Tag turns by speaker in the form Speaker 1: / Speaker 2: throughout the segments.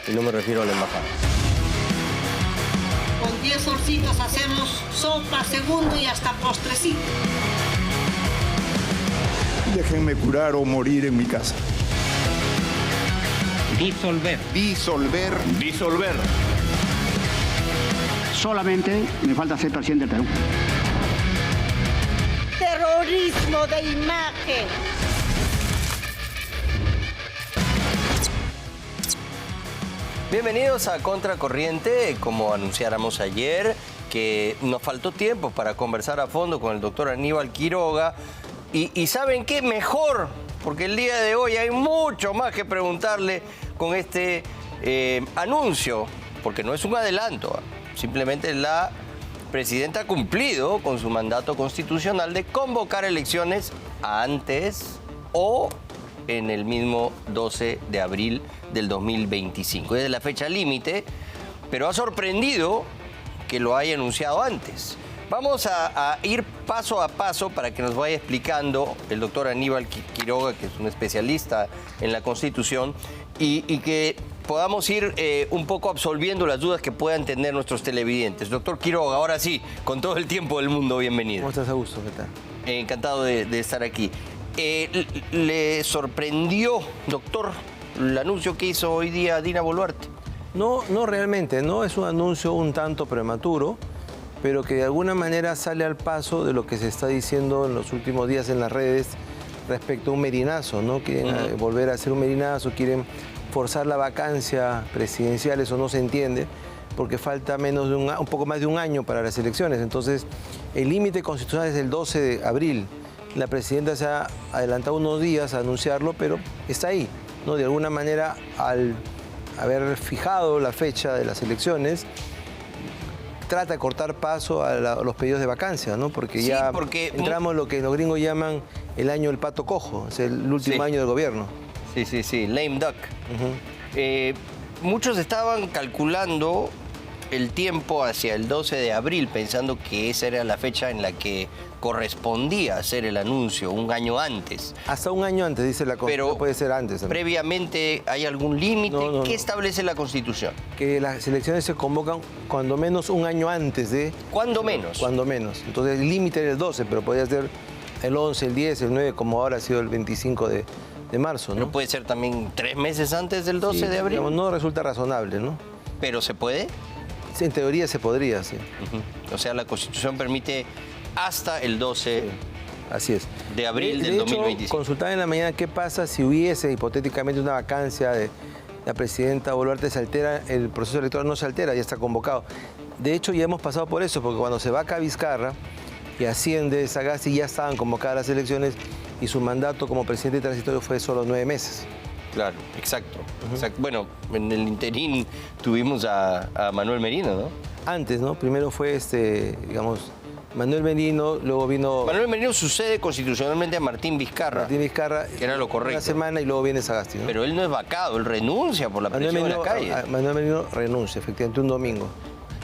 Speaker 1: y no me refiero a la embajada.
Speaker 2: Con 10 orcitos hacemos sopa, segundo y hasta postrecito.
Speaker 3: Déjenme curar o morir en mi casa.
Speaker 4: Disolver.
Speaker 3: Disolver.
Speaker 5: Disolver.
Speaker 4: Solamente me falta ser presidente del Perú.
Speaker 2: Terrorismo de imagen.
Speaker 1: Bienvenidos a Contracorriente. Como anunciáramos ayer, que nos faltó tiempo para conversar a fondo con el doctor Aníbal Quiroga. Y ¿saben qué? Mejor, porque el día de hoy hay mucho más que preguntarle con este anuncio, porque no es un adelanto, simplemente la presidenta ha cumplido con su mandato constitucional de convocar elecciones antes o en el mismo 12 de abril del 2025. Es la fecha límite, pero ha sorprendido que lo haya anunciado antes. Vamos a ir paso a paso para que nos vaya explicando el doctor Aníbal Quiroga, que es un especialista en la Constitución, y que podamos ir un poco absolviendo las dudas que puedan tener nuestros televidentes. Doctor Quiroga, ahora sí, con todo el tiempo del mundo, bienvenido.
Speaker 6: ¿Cómo estás, Augusto? ¿Qué tal?
Speaker 1: Encantado de estar aquí. ¿Le sorprendió, doctor, el anuncio que hizo hoy día Dina Boluarte?
Speaker 6: No realmente, no es un anuncio un tanto prematuro, pero que de alguna manera sale al paso de lo que se está diciendo en los últimos días en las redes respecto a un merinazo, ¿no? Quieren volver a hacer un merinazo, quieren forzar la vacancia presidencial, eso no se entiende, porque falta menos de un poco más de un año para las elecciones. Entonces, el límite constitucional es el 12 de abril. La presidenta se ha adelantado unos días a anunciarlo, pero está ahí, ¿no? De alguna manera, al haber fijado la fecha de las elecciones, trata de cortar paso a los pedidos de vacancia, ¿no? Porque
Speaker 1: sí,
Speaker 6: ya entramos en lo que los gringos llaman el año del pato cojo, es el último año del gobierno.
Speaker 1: Sí, lame duck. Muchos estaban calculando el tiempo hacia el 12 de abril, pensando que esa era la fecha en la que correspondía hacer el anuncio, un año antes.
Speaker 6: Hasta un año antes, dice la Constitución,
Speaker 1: pero
Speaker 6: puede ser antes también.
Speaker 1: Previamente, ¿hay algún límite? ¿Qué establece la Constitución?
Speaker 6: Que las elecciones se convocan cuando menos un año antes de...
Speaker 1: ¿Cuándo menos?
Speaker 6: Cuando menos. Entonces el límite era el 12, pero podría ser el 11, el 10, el 9, como ahora ha sido el 25 de marzo, ¿no?
Speaker 1: ¿No puede ser también 3 meses antes del 12 de abril?
Speaker 6: Digamos, no resulta razonable, ¿no?
Speaker 1: ¿Pero se puede?
Speaker 6: Sí, en teoría se podría, sí.
Speaker 1: O sea, la Constitución permite hasta el 12
Speaker 6: así es.
Speaker 1: de abril del 2025.
Speaker 6: Consultaba en la mañana qué pasa si hubiese hipotéticamente una vacancia de la presidenta Boluarte, se altera, el proceso electoral no se altera, ya está convocado. De hecho, ya hemos pasado por eso, porque cuando se vaca Vizcarra y asciende Sagasti, ya estaban convocadas las elecciones y su mandato como presidente transitorio fue solo 9 meses.
Speaker 1: Claro, exacto. Bueno, en el interín tuvimos a Manuel Merino, ¿no?
Speaker 6: Antes, ¿no? Primero fue, digamos, Manuel Merino, luego vino...
Speaker 1: Manuel Merino sucede constitucionalmente a Martín Vizcarra.
Speaker 6: Martín Vizcarra.
Speaker 1: Que era lo correcto.
Speaker 6: Una semana y luego viene Sagasti, ¿no?
Speaker 1: Pero él no es vacado, él renuncia por la presión de la calle.
Speaker 6: Manuel Merino renuncia, efectivamente, un domingo.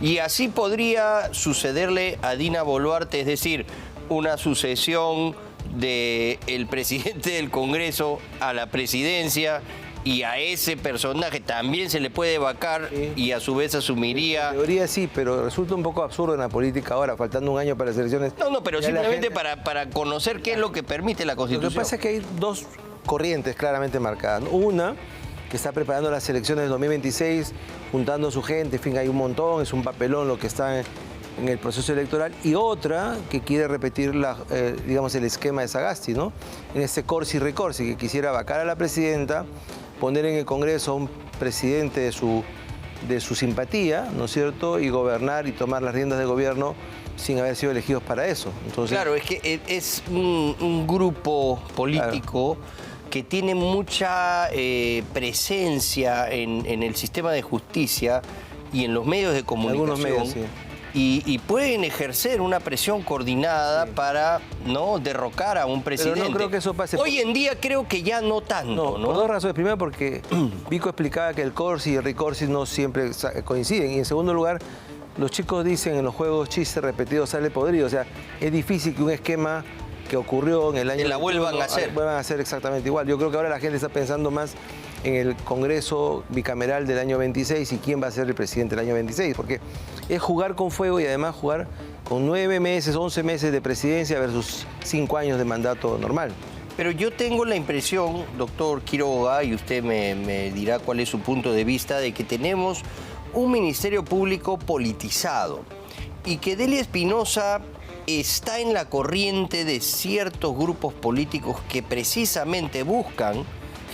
Speaker 1: Y así podría sucederle a Dina Boluarte, es decir, una sucesión del presidente del Congreso a la presidencia, y a ese personaje también se le puede vacar, sí, y a su vez asumiría...
Speaker 6: En teoría sí, pero resulta un poco absurdo en la política ahora, faltando un año para las elecciones.
Speaker 1: No, pero simplemente para conocer qué es lo que permite la Constitución.
Speaker 6: Lo que pasa es que hay dos corrientes claramente marcadas, ¿no? Una, que está preparando las elecciones del 2026, juntando a su gente, en fin, hay un montón, es un papelón lo que está en el proceso electoral, y otra que quiere repetir digamos, el esquema de Sagasti, ¿no? En este corsi recorsi, que quisiera vacar a la presidenta, poner en el Congreso a un presidente de su simpatía, ¿no es cierto?, y gobernar y tomar las riendas de gobierno sin haber sido elegidos para eso. Entonces,
Speaker 1: claro, es que es un grupo político, claro, que tiene mucha presencia en el sistema de justicia y en los medios de comunicación.
Speaker 6: Algunos medios, sí.
Speaker 1: Y pueden ejercer una presión coordinada, sí, para no derrocar a un presidente.
Speaker 6: Pero no creo que eso pase.
Speaker 1: Hoy en día creo que ya no tanto, ¿no?
Speaker 6: Por dos razones. Primero, porque Vico explicaba que el corsi y el recorsi no siempre coinciden. Y en segundo lugar, los chicos dicen en los juegos chiste repetido sale podrido. O sea, es difícil que un esquema que ocurrió en el año...
Speaker 1: Que la vuelvan a hacer.
Speaker 6: Vuelvan a hacer exactamente igual. Yo creo que ahora la gente está pensando más en el Congreso bicameral del año 26 y quién va a ser el presidente del año 26, porque es jugar con fuego y además jugar con 9 meses, 11 meses de presidencia versus 5 años de mandato normal.
Speaker 1: Pero yo tengo la impresión, doctor Quiroga, y usted me dirá cuál es su punto de vista, de que tenemos un Ministerio Público politizado y que Delia Espinosa está en la corriente de ciertos grupos políticos que precisamente buscan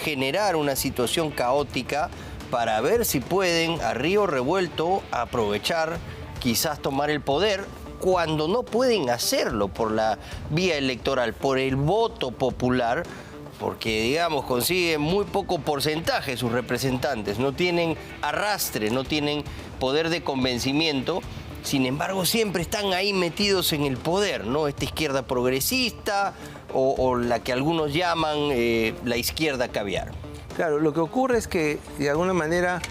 Speaker 1: generar una situación caótica para ver si pueden, a río revuelto, aprovechar, quizás tomar el poder, cuando no pueden hacerlo por la vía electoral, por el voto popular, porque, digamos, consiguen muy poco porcentaje sus representantes, no tienen arrastre, no tienen poder de convencimiento. Sin embargo, siempre están ahí metidos en el poder, ¿no? Esta izquierda progresista o la que algunos llaman la izquierda caviar.
Speaker 6: Claro, lo que ocurre es que, de alguna manera,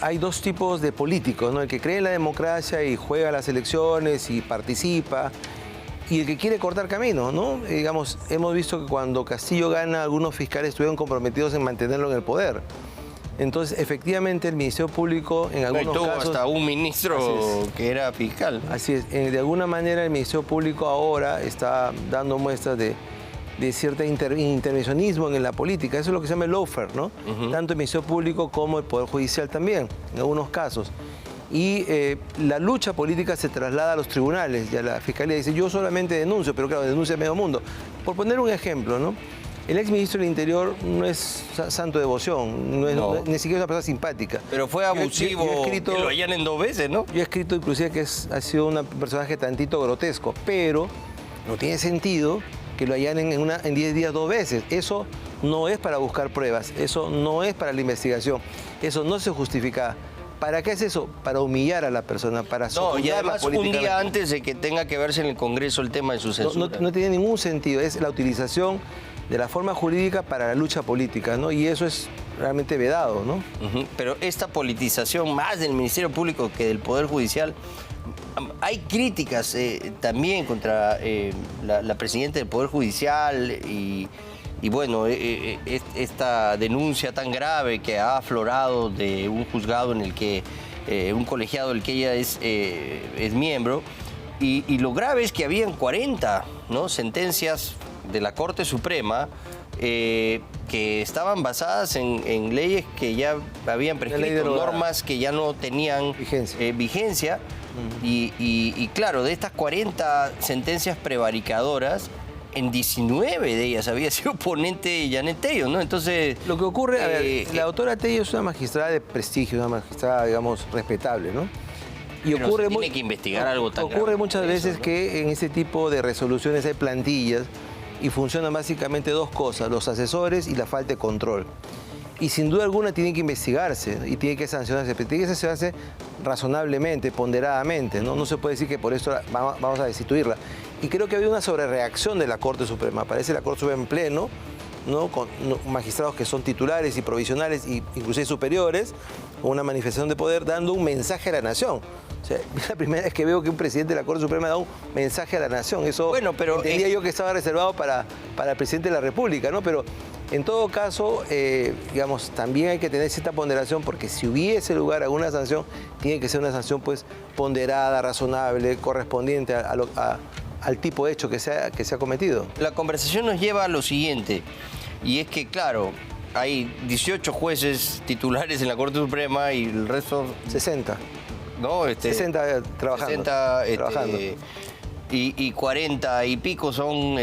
Speaker 6: hay dos tipos de políticos, ¿no? El que cree en la democracia y juega las elecciones y participa, y el que quiere cortar camino, ¿no? Digamos, hemos visto que cuando Castillo gana, algunos fiscales estuvieron comprometidos en mantenerlo en el poder. Entonces, efectivamente, el Ministerio Público, en algunos casos...
Speaker 1: hasta un ministro que era fiscal.
Speaker 6: Así es. De alguna manera, el Ministerio Público ahora está dando muestras de cierto intervencionismo en la política. Eso es lo que se llama el lawfare, ¿no? Tanto el Ministerio Público como el Poder Judicial también, en algunos casos. Y la lucha política se traslada a los tribunales. Ya la Fiscalía dice, yo solamente denuncio, pero claro, denuncia a medio mundo. Por poner un ejemplo, ¿no? El exministro del Interior no es santo de devoción, ni siquiera es una persona simpática.
Speaker 1: Pero fue abusivo
Speaker 6: yo he escrito,
Speaker 1: que lo allanen 2 veces, ¿no?
Speaker 6: Yo he escrito inclusive que ha sido un personaje tantito grotesco, pero no tiene sentido que lo allanen en 10 días 2 veces. Eso no es para buscar pruebas, eso no es para la investigación, eso no se justifica. ¿Para qué es eso? Para humillar a la persona, para
Speaker 1: no, y además un día antes de que tenga que verse en el Congreso el tema de su censura.
Speaker 6: No tiene ningún sentido, es la utilización de la forma jurídica para la lucha política, ¿no? Y eso es realmente vedado, ¿no?
Speaker 1: Pero esta politización más del Ministerio Público que del Poder Judicial, hay críticas también contra la presidenta del Poder Judicial y bueno, esta denuncia tan grave que ha aflorado de un juzgado en el que, un colegiado del que ella es miembro, y lo grave es que habían 40, ¿no?, sentencias de la Corte Suprema que estaban basadas en leyes que ya habían prescrito, normas que ya no tenían vigencia. Y claro, de estas 40 sentencias prevaricadoras, en 19 de ellas había sido ponente Janet Tello, ¿no? Entonces...
Speaker 6: Lo que ocurre, a ver, la doctora Tello es una magistrada de prestigio, una magistrada, digamos, respetable, ¿no?
Speaker 1: Y pero ocurre tiene que investigar algo tan
Speaker 6: ocurre
Speaker 1: grave
Speaker 6: muchas veces, ¿no?, que en ese tipo de resoluciones hay plantillas y funcionan básicamente 2 cosas, los asesores y la falta de control. Y sin duda alguna tiene que investigarse y tiene que sancionarse, pero tiene que sancionarse razonablemente, ponderadamente, ¿no? No se puede decir que por eso vamos a destituirla. Y creo que ha habido una sobrereacción de la Corte Suprema. Aparece la Corte Suprema en pleno, ¿no?, con magistrados que son titulares y provisionales e inclusive superiores, con una manifestación de poder dando un mensaje a la nación. O sea, es la primera vez que veo que un presidente de la Corte Suprema da un mensaje a la nación. Eso
Speaker 1: bueno, pero
Speaker 6: entendía yo que estaba reservado para el presidente de la República, ¿no? Pero en todo caso, digamos, también hay que tener cierta ponderación, porque si hubiese lugar a una sanción, tiene que ser una sanción pues ponderada, razonable, correspondiente al tipo de hecho que se ha cometido. La
Speaker 1: conversación nos lleva a lo siguiente, y es que, claro, hay 18 jueces titulares en la Corte Suprema y el resto...
Speaker 6: 60.
Speaker 1: ¿No?
Speaker 6: 60 trabajando.
Speaker 1: 60, y 40 y pico son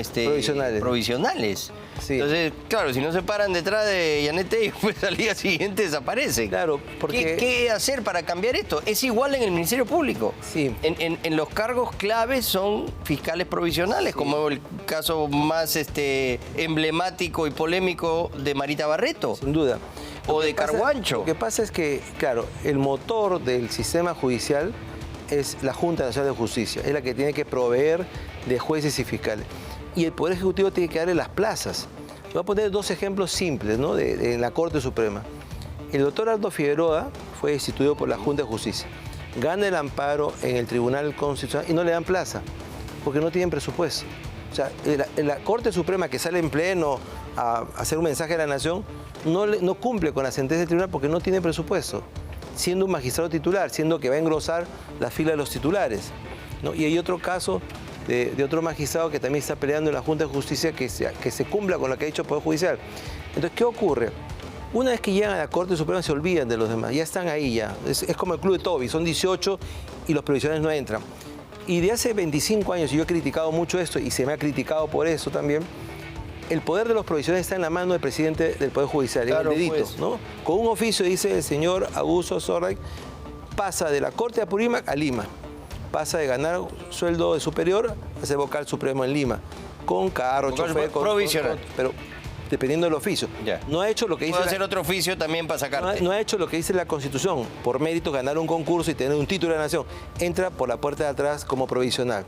Speaker 1: provisionales. Sí. Entonces, claro, si no se paran detrás de Janet Tello, pues al día siguiente desaparecen.
Speaker 6: Claro, porque...
Speaker 1: ¿Qué hacer para cambiar esto? Es igual en el Ministerio Público.
Speaker 6: Sí.
Speaker 1: En los cargos claves son fiscales provisionales, sí, como el caso más emblemático y polémico de Marita Barreto.
Speaker 6: Sin duda.
Speaker 1: O de Carguancho.
Speaker 6: Lo que pasa es que, claro, el motor del sistema judicial es la Junta Nacional de Justicia, es la que tiene que proveer de jueces y fiscales. Y el Poder Ejecutivo tiene que darle las plazas. Voy a poner 2 ejemplos simples, ¿no?, de la Corte Suprema. El doctor Aldo Figueroa fue destituido por la Junta de Justicia. Gana el amparo en el Tribunal Constitucional y no le dan plaza, porque no tienen presupuesto. O sea, la Corte Suprema, que sale en pleno a hacer un mensaje a la nación, no cumple con la sentencia del tribunal porque no tiene presupuesto, siendo un magistrado titular, siendo que va a engrosar la fila de los titulares, ¿no? Y hay otro caso de otro magistrado que también está peleando en la Junta de Justicia que se cumpla con lo que ha dicho el Poder Judicial. Entonces, ¿qué ocurre? Una vez que llegan a la Corte Suprema se olvidan de los demás, ya están ahí ya. Es como el Club de Toby, son 18 y los provisionales no entran. Y de hace 25 años, y yo he criticado mucho esto y se me ha criticado por eso también, el poder de los provisionales está en la mano del presidente del Poder Judicial,
Speaker 1: claro,
Speaker 6: en el dedito,
Speaker 1: pues.
Speaker 6: ¿no? Con un oficio dice el señor Augusto Zorrich, pasa de la Corte de Apurímac a Lima. Pasa de ganar sueldo de superior a ser vocal supremo en Lima, con carro,
Speaker 1: Vocal
Speaker 6: chofer,
Speaker 1: provisional.
Speaker 6: pero dependiendo del oficio.
Speaker 1: Ya.
Speaker 6: No ha hecho lo que dice
Speaker 1: Puede hacer otro oficio también para sacarte.
Speaker 6: no ha hecho lo que dice la Constitución, por mérito ganar un concurso y tener un título de la nación. Entra por la puerta de atrás como provisional.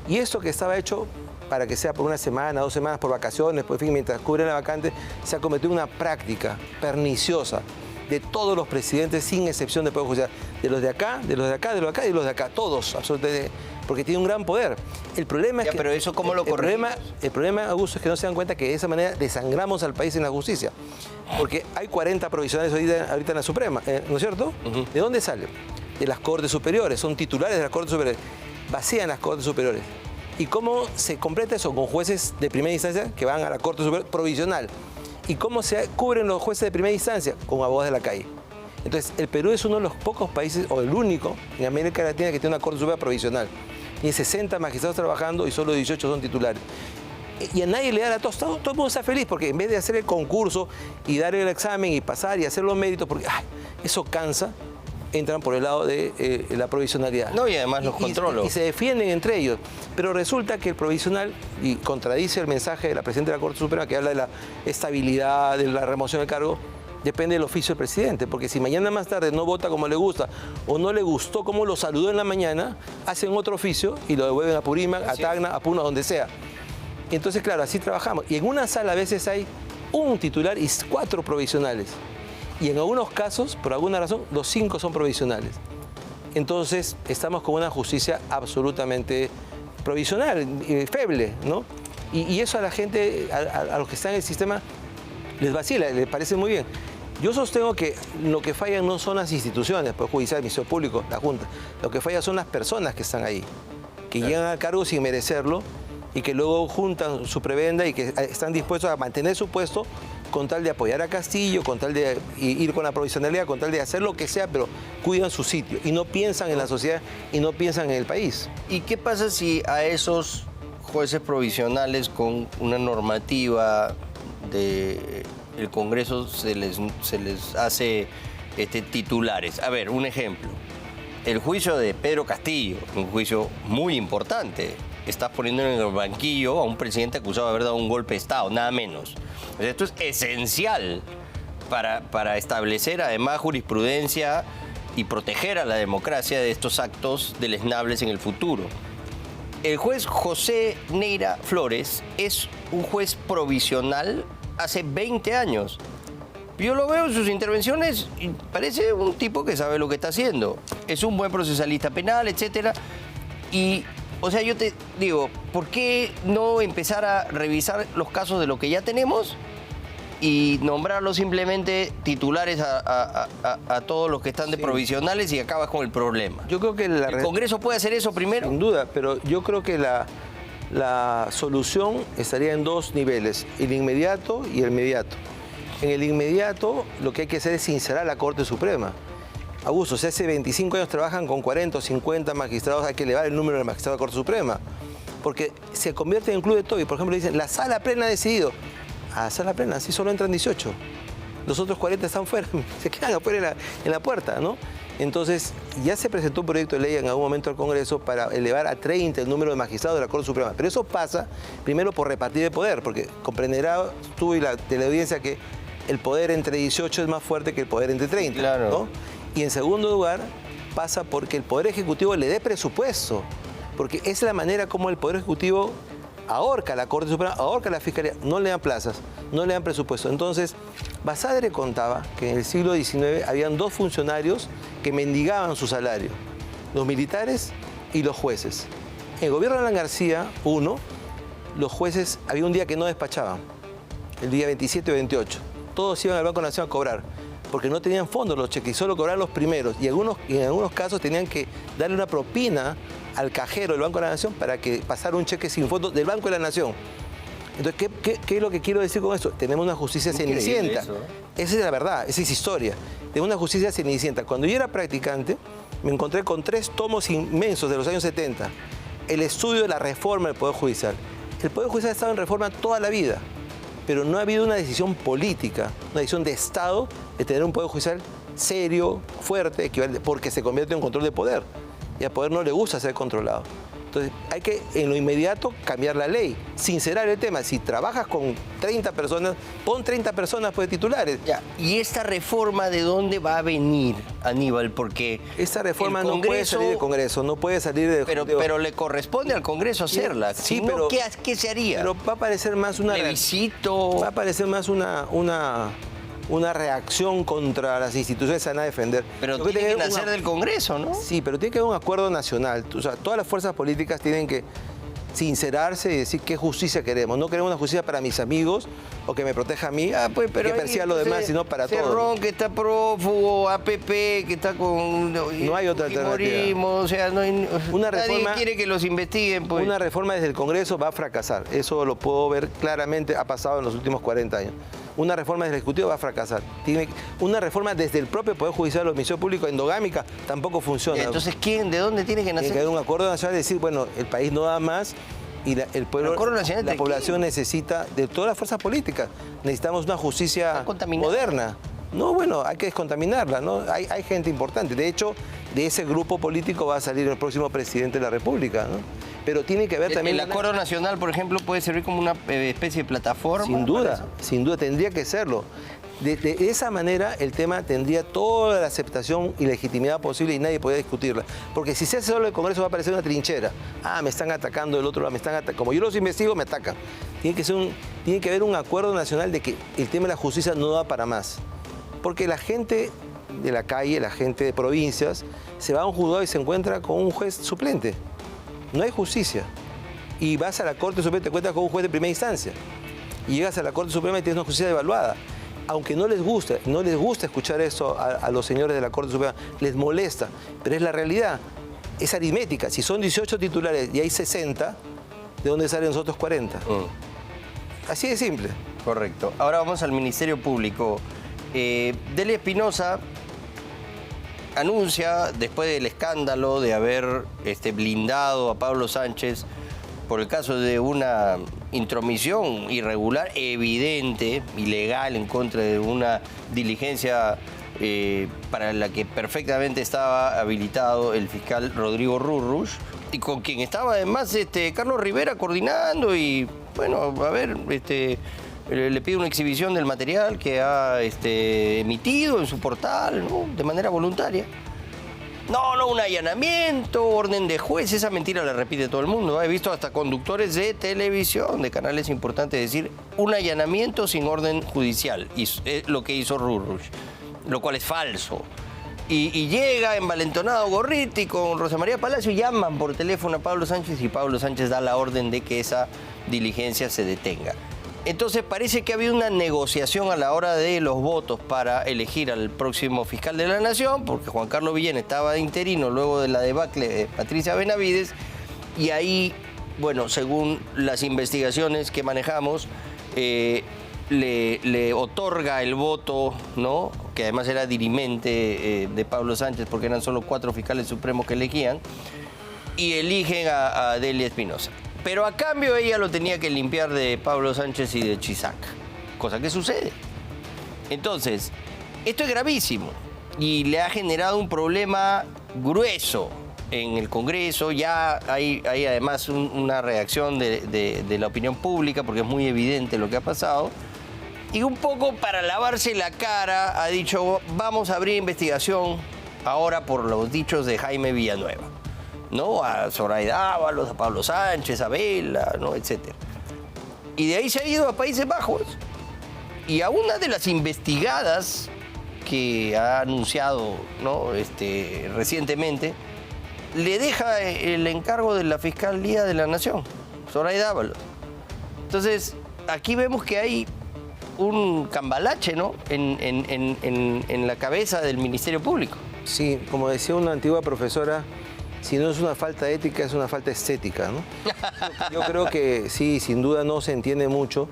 Speaker 6: Y esto que estaba hecho para que sea por una semana, 2 semanas, por vacaciones, por fin, mientras cubren la vacante, se ha cometido una práctica perniciosa de todos los presidentes, sin excepción de Poder Judicial, de los de acá, de los de acá, de los de acá y de los de acá, todos, absolutamente, porque tiene un gran poder. El problema es
Speaker 1: Ya,
Speaker 6: que...
Speaker 1: pero eso, ¿cómo lo corregimos?
Speaker 6: El problema, Augusto, es que no se dan cuenta que de esa manera desangramos al país en la justicia. Porque hay 40 provisionales ahorita en la Suprema, ¿no es cierto? ¿De dónde salen? De las Cortes Superiores, son titulares de las Cortes Superiores, vacían las Cortes Superiores. ¿Y cómo se completa eso? Con jueces de primera instancia que van a la Corte Superior provisional. ¿Y cómo se cubren los jueces de primera instancia? Con abogados de la calle. Entonces, el Perú es uno de los pocos países, o el único, en América Latina que tiene una Corte Superior provisional. Tiene 60 magistrados trabajando y solo 18 son titulares. Y a nadie le da la tos. Todo el mundo está feliz porque en vez de hacer el concurso y dar el examen y pasar y hacer los méritos, porque eso cansa, entran por el lado de la provisionalidad.
Speaker 1: No, y además los controlos.
Speaker 6: Y se defienden entre ellos. Pero resulta que el provisional, y contradice el mensaje de la presidenta de la Corte Suprema que habla de la estabilidad, de la remoción del cargo, depende del oficio del presidente. Porque si mañana más tarde no vota como le gusta o no le gustó como lo saludó en la mañana, hacen otro oficio y lo devuelven a Apurímac, a Tacna, a Puno, donde sea. Entonces, claro, así trabajamos. Y en una sala a veces hay un titular y 4 provisionales. Y en algunos casos, por alguna razón, los 5 son provisionales. Entonces, estamos con una justicia absolutamente provisional, feble, ¿no? Y eso a la gente, a los que están en el sistema, les vacila, les parece muy bien. Yo sostengo que lo que fallan no son las instituciones, pues judicial, el Ministerio Público, la Junta. Lo que falla son las personas que están ahí, que llegan al cargo sin merecerlo y que luego juntan su prebenda y que están dispuestos a mantener su puesto con tal de apoyar a Castillo, con tal de ir con la provisionalidad, con tal de hacer lo que sea, pero cuidan su sitio y no piensan en la sociedad y no piensan en el país.
Speaker 1: ¿Y qué pasa si a esos jueces provisionales con una normativa del Congreso se les hace titulares? A ver, un ejemplo. El juicio de Pedro Castillo, un juicio muy importante. Estás poniendo en el banquillo a un presidente acusado de haber dado un golpe de Estado, nada menos. Esto es esencial para establecer además jurisprudencia y proteger a la democracia de estos actos deleznables en el futuro. El juez José Neira Flores es un juez provisional hace 20 años. Yo lo veo en sus intervenciones y parece un tipo que sabe lo que está haciendo. Es un buen procesalista penal, etcétera. Y, o sea, yo te digo, ¿por qué no empezar a revisar los casos de lo que ya tenemos y nombrarlos simplemente titulares a todos los que están de provisionales y acabas con el problema?
Speaker 6: Yo creo que
Speaker 1: ¿El Congreso puede hacer eso primero?
Speaker 6: Sin duda, pero yo creo que la solución estaría en 2 niveles, el inmediato y el mediato. En el inmediato, lo que hay que hacer es sincerar a la Corte Suprema. Augusto, si hace 25 años trabajan con 40 o 50 magistrados, hay que elevar el número de magistrados de la Corte Suprema. Porque se convierte en un club de Toby. Por ejemplo, dicen, la sala plena ha decidido. A la sala plena, sí, solo entran 18. Los otros 40 están fuera, se quedan afuera en la puerta, ¿no? Entonces, ya se presentó un proyecto de ley en algún momento al Congreso para elevar a 30 el número de magistrados de la Corte Suprema. Pero eso pasa, primero, por repartir el poder, porque comprenderá tú y la teleaudiencia que el poder entre 18 es más fuerte que el poder entre 30,
Speaker 1: claro,
Speaker 6: ¿no? Y en segundo lugar, pasa porque el Poder Ejecutivo le dé presupuesto, porque es la manera como el Poder Ejecutivo ahorca a la Corte Suprema, ahorca a la Fiscalía, no le dan plazas, no le dan presupuesto. Entonces, Basadre contaba que en el siglo XIX habían 2 funcionarios que mendigaban su salario, los militares y los jueces. En el gobierno de Alan García, los jueces, había un día que no despachaban. el día 27 o 28. Todos iban al Banco Nación a cobrar, porque no tenían fondos los cheques y solo cobraban los primeros. Y en algunos casos tenían que darle una propina al cajero del Banco de la Nación para que pasara un cheque sin fondos del Banco de la Nación. Entonces, ¿qué es lo que quiero decir con esto? Tenemos una justicia cenicienta.
Speaker 1: Eso, ¿eh?
Speaker 6: Esa es la verdad, esa es historia. Tenemos una justicia cenicienta. Cuando yo era practicante, me encontré con 3 tomos inmensos de los años 70. El estudio de la reforma del Poder Judicial. El Poder Judicial ha estado en reforma toda la vida, pero no ha habido una decisión política, una decisión de Estado de tener un Poder Judicial serio, fuerte, equivalente, porque se convierte en un control de poder. Y al poder no le gusta ser controlado. Entonces, hay que, en lo inmediato, cambiar la ley, sincerar el tema. Si trabajas con 30 personas, pon 30 personas pues, titulares.
Speaker 1: Ya. ¿Y esta reforma de dónde va a venir, Aníbal? Porque
Speaker 6: esta reforma
Speaker 1: el
Speaker 6: no puede salir del Congreso, no puede salir de...
Speaker 1: Pero le corresponde al Congreso hacerla.
Speaker 6: Sí,
Speaker 1: Si no,
Speaker 6: pero...
Speaker 1: ¿qué se haría?
Speaker 6: Pero va a parecer más una...
Speaker 1: ¿Plebiscito?
Speaker 6: Va a parecer más una reacción contra las instituciones que se van a defender.
Speaker 1: Pero
Speaker 6: Lo que
Speaker 1: tiene que
Speaker 6: tener
Speaker 1: nacer del Congreso, ¿no?
Speaker 6: Sí, pero tiene que haber un acuerdo nacional. O sea, todas las fuerzas políticas tienen que sincerarse y decir qué justicia queremos. No queremos una justicia para mis amigos o que me proteja a mí,
Speaker 1: Pero
Speaker 6: que persiga a los demás, sino para todos.
Speaker 1: Cerrón, que está prófugo, APP, que está con...
Speaker 6: No hay otra alternativa.
Speaker 1: O sea, no hay,
Speaker 6: Una
Speaker 1: nadie
Speaker 6: reforma-
Speaker 1: quiere que los investiguen, pues.
Speaker 6: Una reforma desde el Congreso va a fracasar. Eso lo puedo ver claramente, ha pasado en los últimos 40 años. Una reforma desde el Ejecutivo va a fracasar. Una reforma desde el propio Poder Judicial o el Ministerio Público endogámica tampoco funciona.
Speaker 1: Entonces, ¿de dónde tiene que
Speaker 6: Tiene
Speaker 1: nacer?
Speaker 6: que haber un acuerdo nacional de decir, bueno, el país no da más y el pueblo,
Speaker 1: ¿El acuerdo nacional
Speaker 6: la
Speaker 1: de
Speaker 6: población necesita de todas las fuerzas políticas. Necesitamos una justicia
Speaker 1: Está contaminada.
Speaker 6: moderna. No, bueno, hay que descontaminarla, ¿no? Hay gente importante. De hecho, de ese grupo político va a salir el próximo presidente de la República, ¿no? Pero tiene que haber también...
Speaker 1: El acuerdo nacional, por ejemplo, puede servir como una especie de plataforma.
Speaker 6: Sin duda, tendría que serlo. De esa manera el tema tendría toda la aceptación y legitimidad posible y nadie podría discutirla. Porque si se hace solo el Congreso va a parecer una trinchera. Me están atacando del otro lado, me están atacando. Como yo los investigo, me atacan. Tiene que haber un acuerdo nacional de que el tema de la justicia no da para más. Porque la gente de la calle, la gente de provincias, se va a un juzgado y se encuentra con un juez suplente. No hay justicia. Y vas a la Corte Suprema y te encuentras con un juez de primera instancia. Y llegas a la Corte Suprema y tienes una justicia devaluada. Aunque no les gusta escuchar eso a los señores de la Corte Suprema, les molesta, pero es la realidad, es aritmética. Si son 18 titulares y hay 60, ¿de dónde salen los otros 40? Así de simple.
Speaker 1: Correcto. Ahora vamos al Ministerio Público. Delia Espinosa anuncia, después del escándalo de haber blindado a Pablo Sánchez por el caso de una intromisión irregular, evidente, ilegal, en contra de una diligencia para la que perfectamente estaba habilitado el fiscal Rodrigo Rurruch, y con quien estaba además Carlos Rivera coordinando y, bueno, a ver, le pide una exhibición del material que ha emitido en su portal, ¿no? De manera voluntaria. No, un allanamiento, orden de juez, esa mentira la repite todo el mundo. He visto hasta conductores de televisión, de canales importantes, decir un allanamiento sin orden judicial, y es lo que hizo Rurruch, lo cual es falso. Y llega envalentonado Gorriti con Rosa María Palacio y llaman por teléfono a Pablo Sánchez y Pablo Sánchez da la orden de que esa diligencia se detenga. Entonces parece que ha habido una negociación a la hora de los votos para elegir al próximo fiscal de la Nación, porque Juan Carlos Villena estaba de interino luego de la debacle de Patricia Benavides, y ahí, bueno, según las investigaciones que manejamos, le otorga el voto, ¿no? Que además era dirimente de Pablo Sánchez, porque eran solo 4 fiscales supremos que elegían, y eligen a Delia Espinosa. Pero a cambio ella lo tenía que limpiar de Pablo Sánchez y de Chisac, cosa que sucede. Entonces, esto es gravísimo y le ha generado un problema grueso en el Congreso. Ya hay además una reacción de la opinión pública porque es muy evidente lo que ha pasado. Y un poco para lavarse la cara ha dicho, vamos a abrir investigación ahora por los dichos de Jaime Villanueva, ¿no? A Zoraida Ábalos, a Pablo Sánchez, a Vela, ¿no? Etcétera. Y de ahí se ha ido a Países Bajos. Y a una de las investigadas que ha anunciado, ¿no? Recientemente, le deja el encargo de la Fiscalía de la Nación, Zoraida Ábalos. Entonces, aquí vemos que hay un cambalache, ¿no? En la cabeza del Ministerio Público.
Speaker 6: Sí, como decía una antigua profesora, si no es una falta ética, es una falta estética, ¿no? Yo creo que sí, sin duda no se entiende mucho.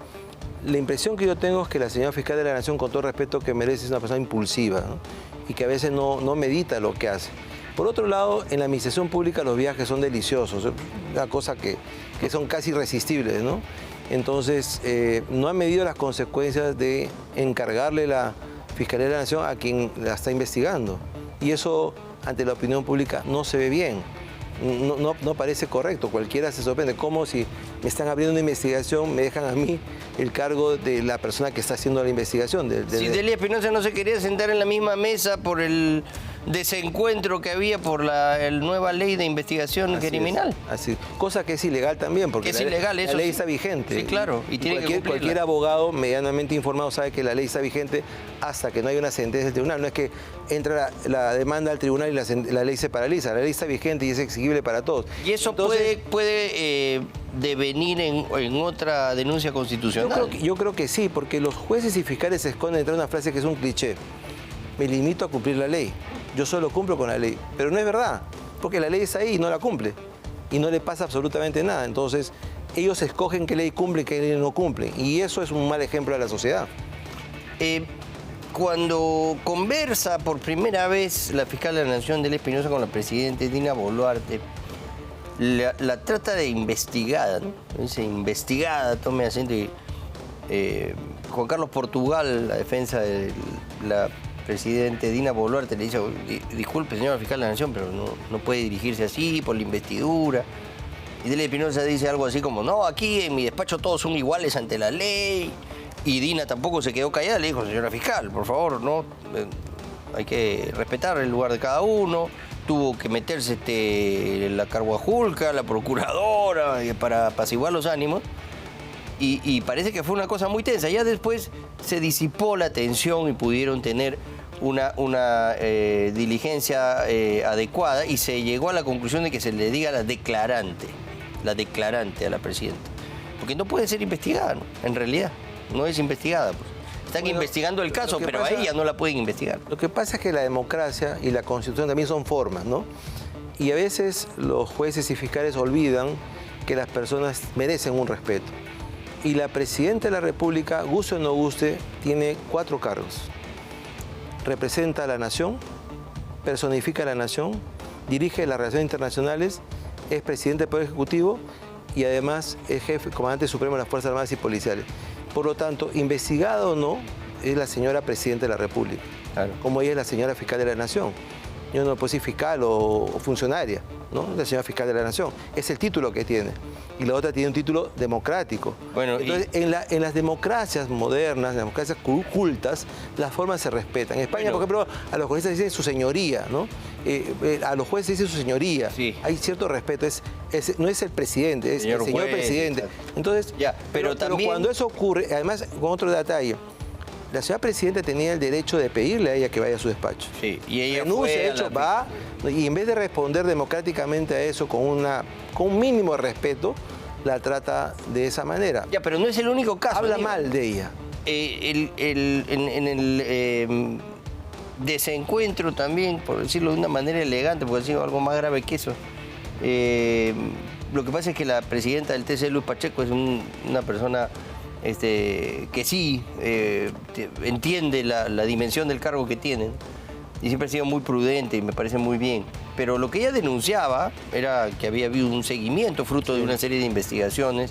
Speaker 6: La impresión que yo tengo es que la señora fiscal de la Nación, con todo el respeto que merece, es una persona impulsiva, ¿no? Y que a veces no medita lo que hace. Por otro lado, en la administración pública los viajes son deliciosos, una cosa que son casi irresistibles, ¿no? Entonces, no ha medido las consecuencias de encargarle la Fiscalía de la Nación a quien la está investigando. Y eso, ante la opinión pública, no se ve bien. No parece correcto. Cualquiera se sorprende. ¿Cómo si me están abriendo una investigación, me dejan a mí el cargo de la persona que está haciendo la investigación?
Speaker 1: Si Delia Espinosa no se quería sentar en la misma mesa por el desencuentro que había por la nueva ley de investigación criminal.
Speaker 6: Así, cosa que es ilegal también, porque
Speaker 1: es ilegal,
Speaker 6: la ley está vigente.
Speaker 1: Sí, claro. Y tiene
Speaker 6: cualquier abogado medianamente informado sabe que la ley está vigente hasta que no hay una sentencia del tribunal. No es que entra la demanda al tribunal y la ley se paraliza. La ley está vigente y es exigible para todos.
Speaker 1: Y eso puede devenir en otra denuncia constitucional.
Speaker 6: Yo creo que sí, porque los jueces y fiscales se esconden detrás de una frase que es un cliché. Me limito a cumplir la ley. Yo solo cumplo con la ley. Pero no es verdad, porque la ley está ahí y no la cumple. Y no le pasa absolutamente nada. Entonces, ellos escogen qué ley cumple y qué ley no cumple. Y eso es un mal ejemplo a la sociedad.
Speaker 1: Cuando conversa por primera vez la fiscal de la Nación, Delia Espinosa, con la presidenta Dina Boluarte, la trata de investigada, ¿no? Dice investigada, tome asiento. Y Juan Carlos Portugal, la defensa de la presidenta Dina Boluarte, le dice: disculpe, señora fiscal de la Nación, pero no puede dirigirse así por la investidura. Y Delia Espinosa dice algo así como: no, aquí en mi despacho todos son iguales ante la ley. Y Dina tampoco se quedó callada, le dijo: señora fiscal, por favor, no, hay que respetar el lugar de cada uno. Tuvo que meterse la carguajulca, la procuradora, para apaciguar los ánimos. Y parece que fue una cosa muy tensa. Ya después se disipó la tensión y pudieron tener una diligencia adecuada, y se llegó a la conclusión de que se le diga la declarante a la presidenta. Porque no puede ser investigada, ¿no? En realidad, no es investigada. Pues. Están investigando el caso, pero a ella no la pueden investigar.
Speaker 6: Lo que pasa es que la democracia y la Constitución también son formas, ¿no? Y a veces los jueces y fiscales olvidan que las personas merecen un respeto. Y la presidenta de la República, guste o no guste, tiene 4 cargos. Representa a la nación, personifica a la nación, dirige las relaciones internacionales, es presidente del Poder Ejecutivo y además es jefe, comandante supremo de las Fuerzas Armadas y Policiales. Por lo tanto, investigada o no, es la señora presidenta de la República, claro, como ella es la señora fiscal de la Nación. Yo no puedo decir fiscal o funcionaria, ¿no? La señora fiscal de la Nación. Es el título que tiene. Y la otra tiene un título democrático. Bueno, entonces, en las democracias modernas, democracias cultas, las formas se respetan. En España, por ejemplo, a los jueces dicen su señoría, ¿no? A los jueces dicen su señoría. Sí. Hay cierto respeto. No es el presidente, es el señor presidente. Entonces, pero cuando eso ocurre, además, con otro detalle, la señora presidenta tenía el derecho de pedirle a ella que vaya a su despacho. Sí, y ella va, y en vez de responder democráticamente a eso con un mínimo de respeto, la trata de esa manera.
Speaker 1: Ya, pero no es el único caso.
Speaker 6: Habla mal de ella.
Speaker 1: En el desencuentro también, por decirlo de una manera elegante, porque decir algo más grave que eso, lo que pasa es que la presidenta del TC, Luz Pacheco, es una persona que sí entiende la dimensión del cargo que tienen, y siempre ha sido muy prudente y me parece muy bien. Pero lo que ella denunciaba era que había habido un seguimiento fruto de una serie de investigaciones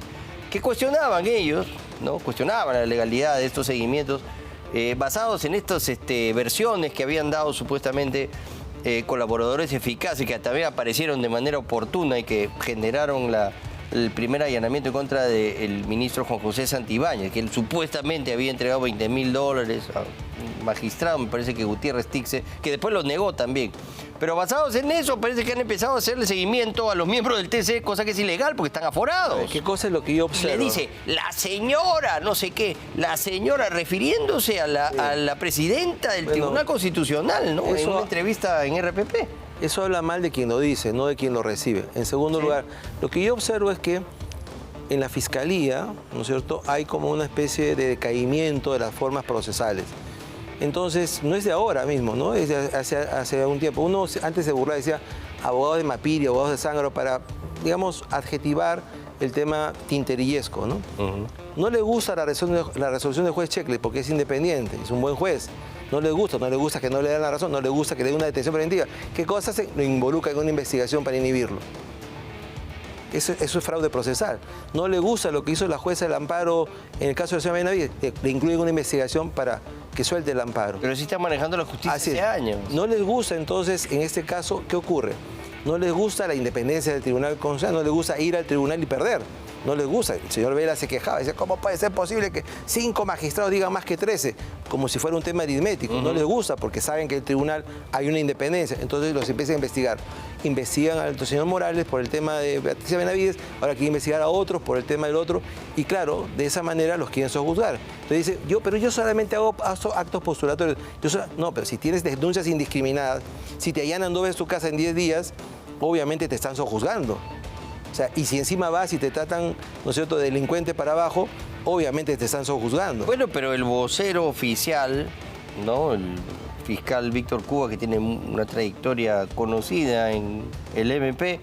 Speaker 1: que cuestionaban ellos, ¿no? Cuestionaban la legalidad de estos seguimientos basados en estas versiones que habían dado supuestamente colaboradores eficaces, que también aparecieron de manera oportuna y que generaron el primer allanamiento en contra del ministro Juan José Santibáñez, que él supuestamente había entregado $20.000 a un magistrado, me parece que Gutiérrez Tixe, que después lo negó también. Pero basados en eso, parece que han empezado a hacerle seguimiento a los miembros del TC, cosa que es ilegal porque están aforados.
Speaker 6: ¿Qué cosa es lo que yo observo?
Speaker 1: Y le dice, la señora, no sé qué, la señora, refiriéndose a la presidenta del Tribunal Constitucional, ¿no? En una entrevista en RPP.
Speaker 6: Eso habla mal de quien lo dice, no de quien lo recibe. En segundo lugar, lo que yo observo es que en la Fiscalía, ¿no es cierto?, hay como una especie de decaimiento de las formas procesales. Entonces, no es de ahora mismo, ¿no? Es de hace un tiempo. Uno antes se burlaba, decía abogados de Mapirio, abogados de Zángaro, para, digamos, adjetivar el tema tinterillesco, ¿no? No le gusta la resolución del juez Checkley porque es independiente, es un buen juez. No le gusta que no le den la razón, no le gusta que le den una detención preventiva. ¿Qué cosa hace? Lo involucra en una investigación para inhibirlo. Eso es fraude procesal. No le gusta lo que hizo la jueza del amparo en el caso del señor Benavides, le incluyen una investigación para que suelte el amparo.
Speaker 1: Pero sí está manejando la justicia hace años.
Speaker 6: No les gusta, entonces, en este caso, ¿qué ocurre? No les gusta la independencia del Tribunal Constitucional, no les gusta ir al tribunal y perder. No les gusta. El señor Vela se quejaba, decía, ¿cómo puede ser posible que 5 magistrados digan más que 13? Como si fuera un tema aritmético. No les gusta porque saben que en el tribunal hay una independencia. Entonces los empiezan a investigar. Investigan al señor Morales por el tema de Patricia Benavides, ahora quieren investigar a otros por el tema del otro. Y claro, de esa manera los quieren sojuzgar. Entonces dice, pero yo solamente hago actos postulatorios. No, pero si tienes denuncias indiscriminadas, si te allanan 2 veces tu casa en 10 días, obviamente te están sojuzgando. O sea, y si encima vas y te tratan, ¿no es cierto?, de delincuente para abajo, obviamente te están sojuzgando.
Speaker 1: Bueno, pero el vocero oficial, ¿no?, el fiscal Víctor Cuba, que tiene una trayectoria conocida en el MP,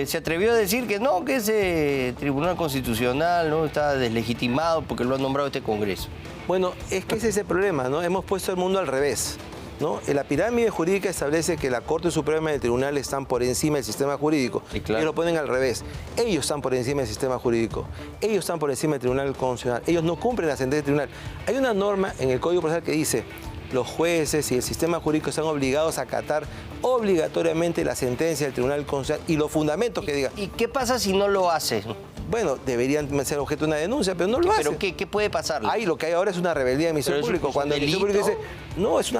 Speaker 1: se atrevió a decir que no, que ese Tribunal Constitucional no está deslegitimado porque lo ha nombrado este Congreso.
Speaker 6: Bueno, es que ese es el problema, ¿no? Hemos puesto el mundo al revés, ¿no? La pirámide jurídica establece que la Corte Suprema y el Tribunal están por encima del sistema jurídico.
Speaker 1: Sí, claro.
Speaker 6: Y lo ponen al revés. Ellos están por encima del sistema jurídico. Ellos están por encima del Tribunal Constitucional. Ellos no cumplen la sentencia del tribunal. Hay una norma en el Código Procesal que dice los jueces y el sistema jurídico están obligados a acatar obligatoriamente la sentencia del Tribunal Constitucional y los fundamentos que diga.
Speaker 1: ¿Y qué pasa si no lo hace?
Speaker 6: Bueno, deberían ser objeto de una denuncia, pero no lo hacen.
Speaker 1: ¿Pero qué puede pasar?
Speaker 6: Ahí lo que hay ahora es una rebeldía de Ministerio Público. Cuando el Ministerio Público dice, no, es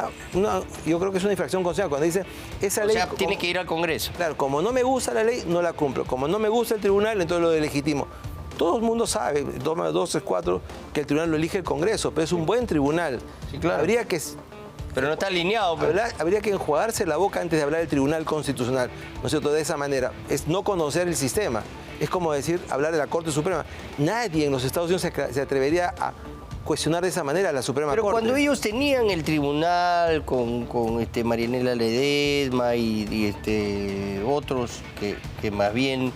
Speaker 6: yo creo que es una infracción constitucional. Cuando dice, esa ley...
Speaker 1: O sea, tiene que ir al Congreso.
Speaker 6: Claro, como no me gusta la ley, no la cumplo. Como no me gusta el tribunal, entonces lo delegitimo. Todo el mundo sabe, 2 más 2 es 4, que el tribunal lo elige el Congreso, pero es un buen tribunal.
Speaker 1: Sí, claro.
Speaker 6: Habría que...
Speaker 1: Pero no está alineado. Pero...
Speaker 6: Habría que enjuagarse la boca antes de hablar del Tribunal Constitucional, ¿no es cierto? De esa manera. Es no conocer el sistema. Es como decir, hablar de la Corte Suprema. Nadie en los Estados Unidos se atrevería a cuestionar de esa manera a la Suprema Corte.
Speaker 1: Pero cuando ellos tenían el tribunal con Marianela Ledesma y otros que más bien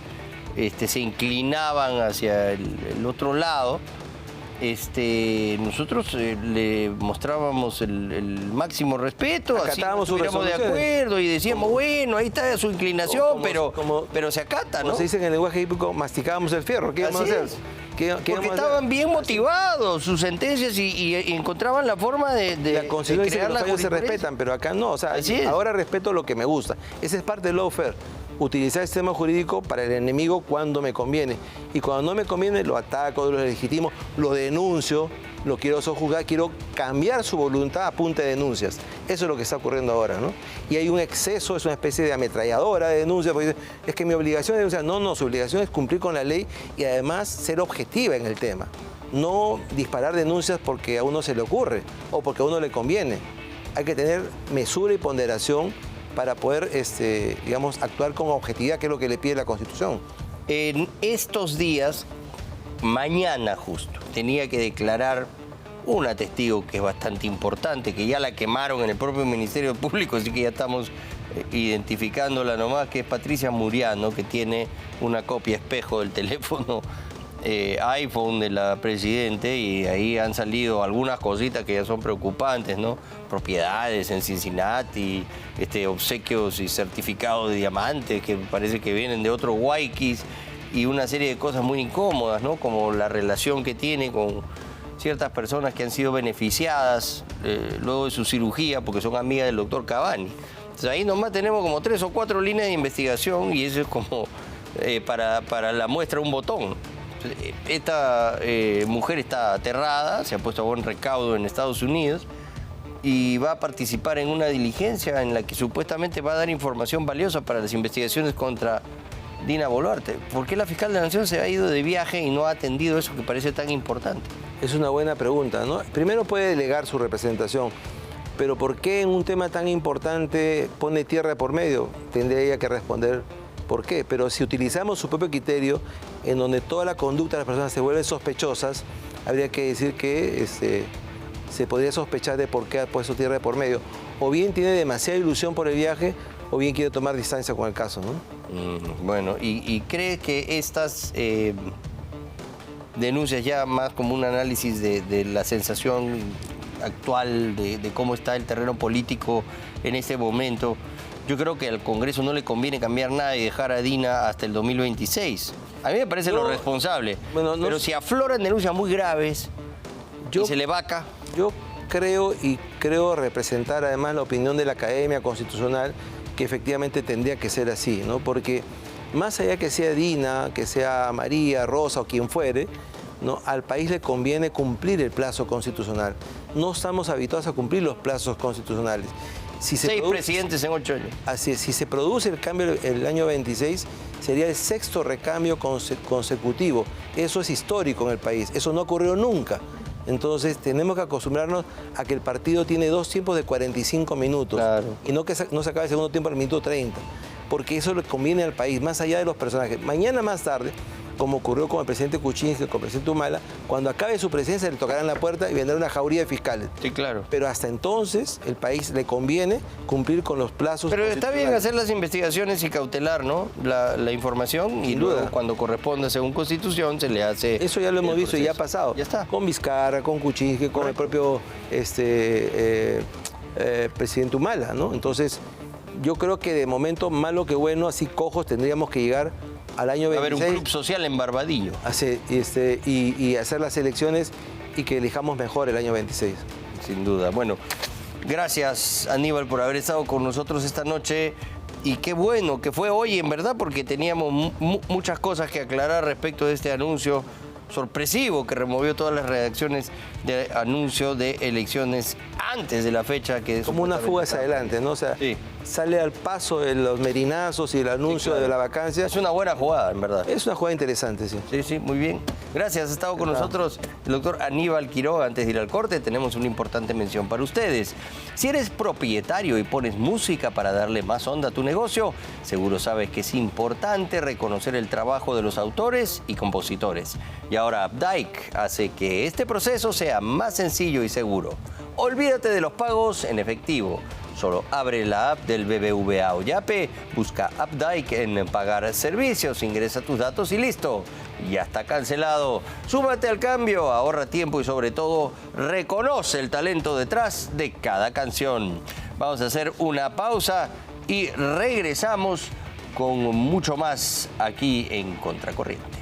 Speaker 1: se inclinaban hacia el otro lado, nosotros le mostrábamos el máximo respeto, así no estuviéramos de acuerdo y decíamos, bueno, ahí está su inclinación, pero se acata, ¿no?
Speaker 6: Como se dice en el lenguaje hípico, masticábamos el fierro. ¿Qué íbamos a hacer?
Speaker 1: Porque estaban bien motivados sus sentencias y encontraban la forma de
Speaker 6: la Constitución dice que los fallos se respetan, pero acá no. O sea, ahora respeto lo que me gusta. Esa es parte del lawfare. Utilizar el sistema jurídico para el enemigo cuando me conviene. Y cuando no me conviene, lo ataco, lo legitimo, lo denuncio, lo quiero sojuzgar, quiero cambiar su voluntad a punta de denuncias. Eso es lo que está ocurriendo ahora, ¿no? Y hay un exceso, es una especie de ametralladora de denuncias, porque es que mi obligación es denunciar. No, su obligación es cumplir con la ley y además ser objetiva en el tema. No disparar denuncias porque a uno se le ocurre o porque a uno le conviene. Hay que tener mesura y ponderación para poder, digamos, actuar con objetividad, que es lo que le pide la Constitución.
Speaker 1: En estos días, mañana justo, tenía que declarar una testigo que es bastante importante, que ya la quemaron en el propio Ministerio Público, así que ya estamos identificándola nomás, que es Patricia Muriano, que tiene una copia espejo del teléfono iPhone de la Presidente, y ahí han salido algunas cositas que ya son preocupantes, ¿no? Propiedades en Cincinnati, obsequios y certificados de diamantes que parece que vienen de otros Guayquis, y una serie de cosas muy incómodas, ¿no? Como la relación que tiene con ciertas personas que han sido beneficiadas luego de su cirugía porque son amigas del doctor Cavani. Entonces ahí nomás tenemos como 3 o 4 líneas de investigación y eso es como para la muestra un botón. Esta mujer está aterrada, se ha puesto a buen recaudo en Estados Unidos y va a participar en una diligencia en la que supuestamente va a dar información valiosa para las investigaciones contra Dina Boluarte. ¿Por qué la fiscal de la Nación se ha ido de viaje y no ha atendido eso que parece tan importante?
Speaker 6: Es una buena pregunta, ¿no? Primero puede delegar su representación, pero ¿por qué en un tema tan importante pone tierra por medio? Tendría ella que responder por qué. Pero si utilizamos su propio criterio, en donde toda la conducta de las personas se vuelve sospechosas, habría que decir que se podría sospechar de por qué ha puesto tierra de por medio. O bien tiene demasiada ilusión por el viaje, o bien quiere tomar distancia con el caso, ¿no?
Speaker 1: Bueno, ¿y cree que estas denuncias, ya más como un análisis de la sensación actual de cómo está el terreno político en este momento, yo creo que al Congreso no le conviene cambiar nada y dejar a Dina hasta el 2026? A mí me parece lo responsable.
Speaker 6: Bueno,
Speaker 1: pero si afloran denuncias muy graves y se le vaca...
Speaker 6: Yo creo representar además la opinión de la Academia Constitucional, que efectivamente tendría que ser así, ¿no? Porque más allá que sea Dina, que sea María, Rosa o quien fuere, ¿no? Al país le conviene cumplir el plazo constitucional. No estamos habituados a cumplir los plazos constitucionales. Si se
Speaker 1: 6 presidentes en 8 años.
Speaker 6: Así es, si se produce el cambio el año 26, sería el 6º recambio consecutivo. Eso es histórico en el país, eso no ocurrió nunca. Entonces tenemos que acostumbrarnos a que el partido tiene 2 tiempos de 45 minutos. Claro. Y no que no se acabe el segundo tiempo al minuto 30, porque eso le conviene al país, más allá de los personajes. Mañana más tarde, como ocurrió con el presidente Kuczynski, con el presidente Humala, cuando acabe su presidencia le tocarán la puerta y vendrá una jauría de fiscales.
Speaker 1: Sí, claro.
Speaker 6: Pero hasta entonces el país le conviene cumplir con los plazos.
Speaker 1: Pero está bien hacer las investigaciones y cautelar, ¿no? La información, y luego cuando corresponda según Constitución se le hace...
Speaker 6: Eso ya lo hemos visto y ya ha pasado.
Speaker 1: Ya está.
Speaker 6: Con Vizcarra, con Kuczynski, con el propio presidente Humala, ¿no? Entonces, yo creo que de momento, malo que bueno, así cojos tendríamos que llegar al año 26.
Speaker 1: Va a haber un club social en Barbadillo.
Speaker 6: Y hacer las elecciones y que elijamos mejor el año 26.
Speaker 1: Sin duda. Bueno, gracias Aníbal por haber estado con nosotros esta noche. Y qué bueno que fue hoy, en verdad, porque teníamos muchas cosas que aclarar respecto de este anuncio sorpresivo que removió todas las redacciones de anuncio de elecciones antes de la fecha que...
Speaker 6: Como una fuga hacia adelante, ¿no? O sea, sí, sale al paso de los merinazos y el anuncio de la vacancia.
Speaker 1: Es una buena jugada, en verdad.
Speaker 6: Es una jugada interesante, sí.
Speaker 1: Sí, sí, muy bien. Gracias, ha estado con nosotros el doctor Aníbal Quiroga. Antes de ir al corte, tenemos una importante mención para ustedes. Si eres propietario y pones música para darle más onda a tu negocio, seguro sabes que es importante reconocer el trabajo de los autores y compositores. Y ahora Updike hace que este proceso sea más sencillo y seguro. Olvídate de los pagos en efectivo. Solo abre la app del BBVA o Yape, busca Updike en Pagar Servicios, ingresa tus datos y listo. Ya está cancelado. Súmate al cambio, ahorra tiempo y sobre todo reconoce el talento detrás de cada canción. Vamos a hacer una pausa y regresamos con mucho más aquí en Contracorriente.